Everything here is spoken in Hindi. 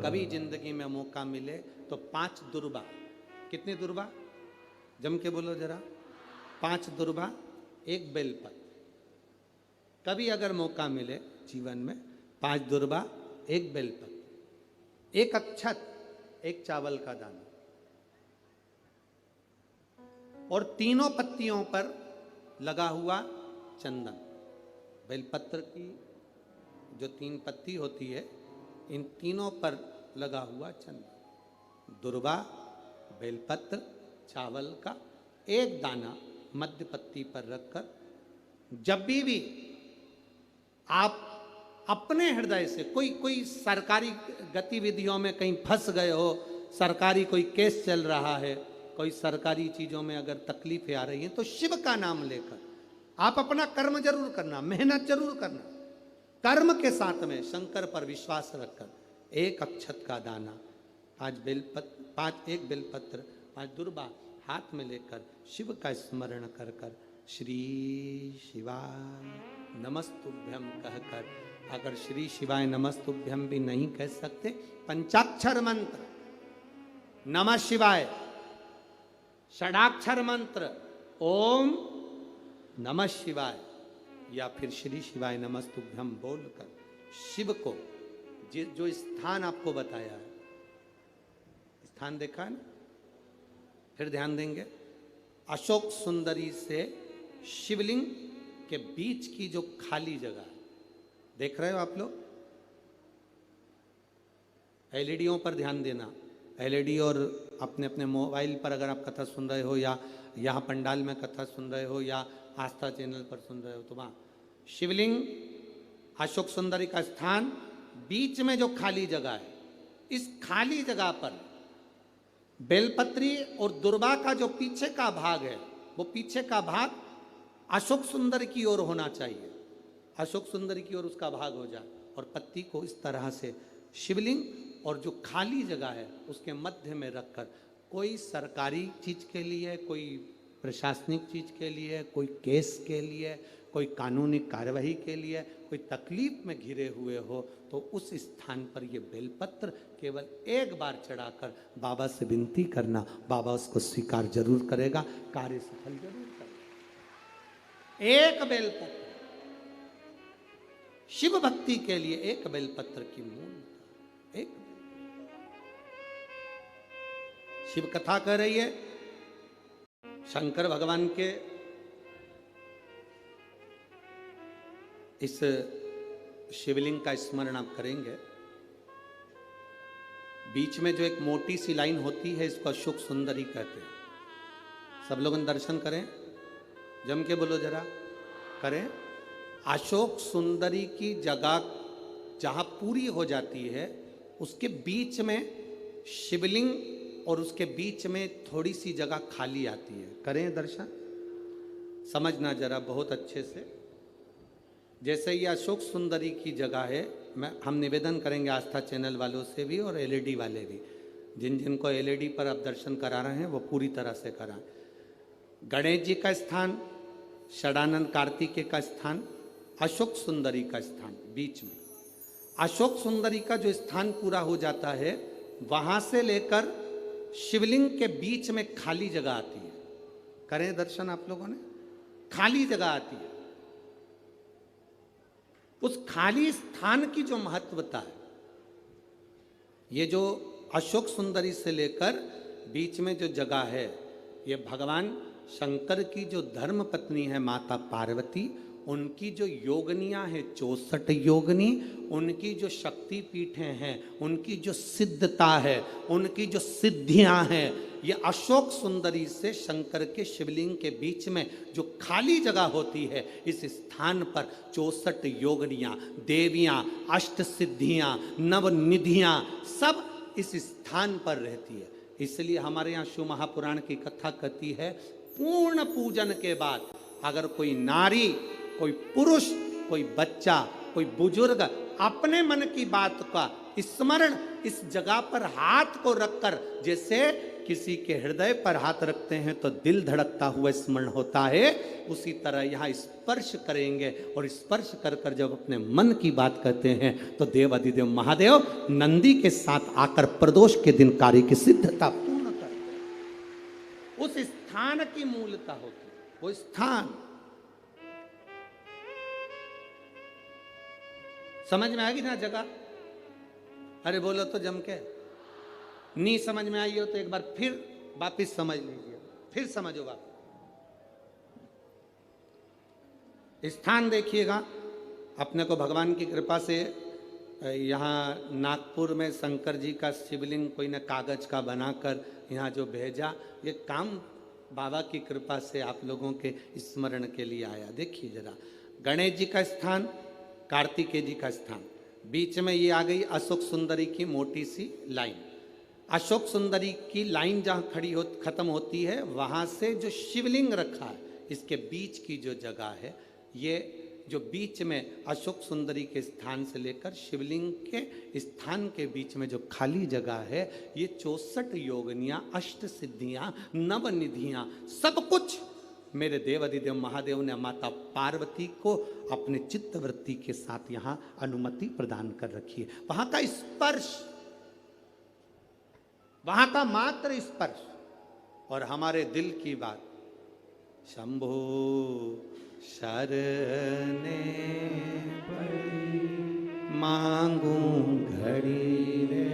कभी जिंदगी में मौका मिले तो 5 दुर्बा, कितनी दुर्बा जम के बोलो जरा, 5 दुर्बा 1 बेलपत्र। कभी अगर मौका मिले जीवन में 5 दुर्बा 1 बेलपत्र, 1 अक्षत, 1 चावल का दाना, और तीनों पत्तियों पर लगा हुआ चंदन। बेलपत्र की जो 3 पत्ती होती है, इन तीनों पर लगा हुआ चंदन, दुर्बा, बेलपत्र, चावल का 1 दाना मध्य पत्ती पर रखकर, जब भी आप अपने हृदय से कोई सरकारी गतिविधियों में कहीं फंस गए हो, सरकारी कोई केस चल रहा है, कोई सरकारी चीजों में अगर तकलीफें आ रही हैं, तो शिव का नाम लेकर आप अपना कर्म जरूर करना, मेहनत जरूर करना, कर्म के साथ में शंकर पर विश्वास रखकर 1 अक्षत का दाना, 1 बेलपत्र, 5 दुर्बा हाथ में लेकर शिव का स्मरण कर कर श्री शिवाय नमस्तुभ्यम कहकर, अगर श्री शिवाय नमस्तुभ्यम भी नहीं कह सकते, पंचाक्षर मंत्र नमः शिवाय, षडाक्षर मंत्र ओम नमः शिवाय, या फिर श्री शिवाय नमस्तुभ्यम बोलकर शिव को जो स्थान आपको बताया है, स्थान देखा है ना, फिर ध्यान देंगे, अशोक सुंदरी से शिवलिंग के बीच की जो खाली जगह, देख रहे हो आप लोग, एलईडीओं पर ध्यान देना, एलईडी और अपने अपने मोबाइल पर अगर आप कथा सुन रहे हो, या यहाँ पंडाल में कथा सुन रहे हो, या आस्था चैनल पर सुन रहे हो, तो वहाँ शिवलिंग, अशोक सुंदरी का स्थान, बीच में जो खाली जगह है, इस खाली जगह पर बेलपत्री और दुर्बा का जो पीछे का भाग है, वो पीछे का भाग अशोक सुंदर की ओर होना चाहिए, अशोक सुंदर की ओर उसका भाग हो जाए, और पत्ती को इस तरह से शिवलिंग और जो खाली जगह है उसके मध्य में रखकर, कोई सरकारी चीज के लिए, कोई प्रशासनिक चीज के लिए, कोई केस के लिए, कोई कानूनी कार्यवाही के लिए, कोई तकलीफ में घिरे हुए हो, तो उस स्थान पर ये बेलपत्र केवल 1 बार चढ़ाकर बाबा से विनती करना, बाबा उसको स्वीकार जरूर करेगा, कार्य सफल जरूर करेगा। 1 बेलपत्र, शिव भक्ति के लिए 1 बेलपत्र की मूल, 1 शिव कथा कह रही है, शंकर भगवान के इस शिवलिंग का स्मरण आप करेंगे, बीच में जो एक मोटी सी लाइन होती है, इसको अशोक सुंदरी कहते हैं। सब लोग दर्शन करें, जम के बोलो जरा, करें। अशोक सुंदरी की जगह जहां पूरी हो जाती है, उसके बीच में शिवलिंग और उसके बीच में थोड़ी सी जगह खाली आती है, करें दर्शन, समझना जरा बहुत अच्छे से। जैसे ये अशोक सुंदरी की जगह है, हम निवेदन करेंगे आस्था चैनल वालों से भी और एलईडी वाले भी, जिन जिनको एलईडी पर आप दर्शन करा रहे हैं वो पूरी तरह से कराएं। गणेश जी का स्थान, षडानंद कार्तिकेय का स्थान, अशोक सुंदरी का स्थान बीच में, अशोक सुंदरी का जो स्थान पूरा हो जाता है, वहां से लेकर शिवलिंग के बीच में खाली जगह आती है, करें दर्शन आप लोगों ने, खाली जगह आती है। उस खाली स्थान की जो महत्वता है, ये जो अशोक सुंदरी से लेकर बीच में जो जगह है, ये भगवान शंकर की जो धर्म पत्नी है माता पार्वती, उनकी जो योगनियाँ हैं 64 योगनी, उनकी जो शक्ति पीठें हैं, उनकी जो सिद्धता है, उनकी जो सिद्धियां हैं, ये अशोक सुंदरी से शंकर के शिवलिंग के बीच में जो खाली जगह होती है, इस स्थान पर 64 योगनियाँ, देवियाँ, अष्ट सिद्धियाँ, नवनिधियाँ सब इस स्थान पर रहती है। इसलिए हमारे यहाँ शिव महापुराण की कथा कहती है, पूर्ण पूजन के बाद अगर कोई नारी, कोई पुरुष, कोई बच्चा, कोई बुजुर्ग अपने मन की बात का स्मरण इस जगह पर हाथ को रखकर, जैसे किसी के हृदय पर हाथ रखते हैं तो दिल धड़कता हुआ स्मरण होता है, उसी तरह यहाँ स्पर्श करेंगे और स्पर्श कर कर जब अपने मन की बात करते हैं तो देव अधिदेव महादेव नंदी के साथ आकर प्रदोष के दिन कार्य की सिद्धता पूर्ण करते हैं। उस स्थान की मूलता होती है, वो स्थान समझ में आएगी ना जगह? अरे बोलो तो जम के। नहीं समझ में आई हो तो एक बार फिर वापिस समझ लीजिए, फिर समझो वापिस। स्थान देखिएगा, अपने को भगवान की कृपा से यहाँ नागपुर में शंकर जी का शिवलिंग कोई ने कागज का बनाकर यहाँ जो भेजा, ये काम बाबा की कृपा से आप लोगों के स्मरण के लिए आया। देखिए जरा, गणेश जी का स्थान, कार्तिकेय जी का स्थान, बीच में ये आ गई अशोक सुंदरी की मोटी सी लाइन। अशोक सुंदरी की लाइन जहाँ खड़ी हो खत्म होती है, वहाँ से जो शिवलिंग रखा है, इसके बीच की जो जगह है, ये जो बीच में अशोक सुंदरी के स्थान से लेकर शिवलिंग के स्थान के बीच में जो खाली जगह है, ये 64 योगनियाँ, अष्ट सिद्धियाँ, नवनिधियाँ, सब कुछ मेरे देव अधिदेव महादेव ने माता पार्वती को अपने चित्तवृत्ति के साथ यहाँ अनुमति प्रदान कर रखी है। वहाँ का स्पर्श, वहाँ का मात्र स्पर्श और हमारे दिल की बात, शंभो शरणे पड़ी मांगू घड़ी रे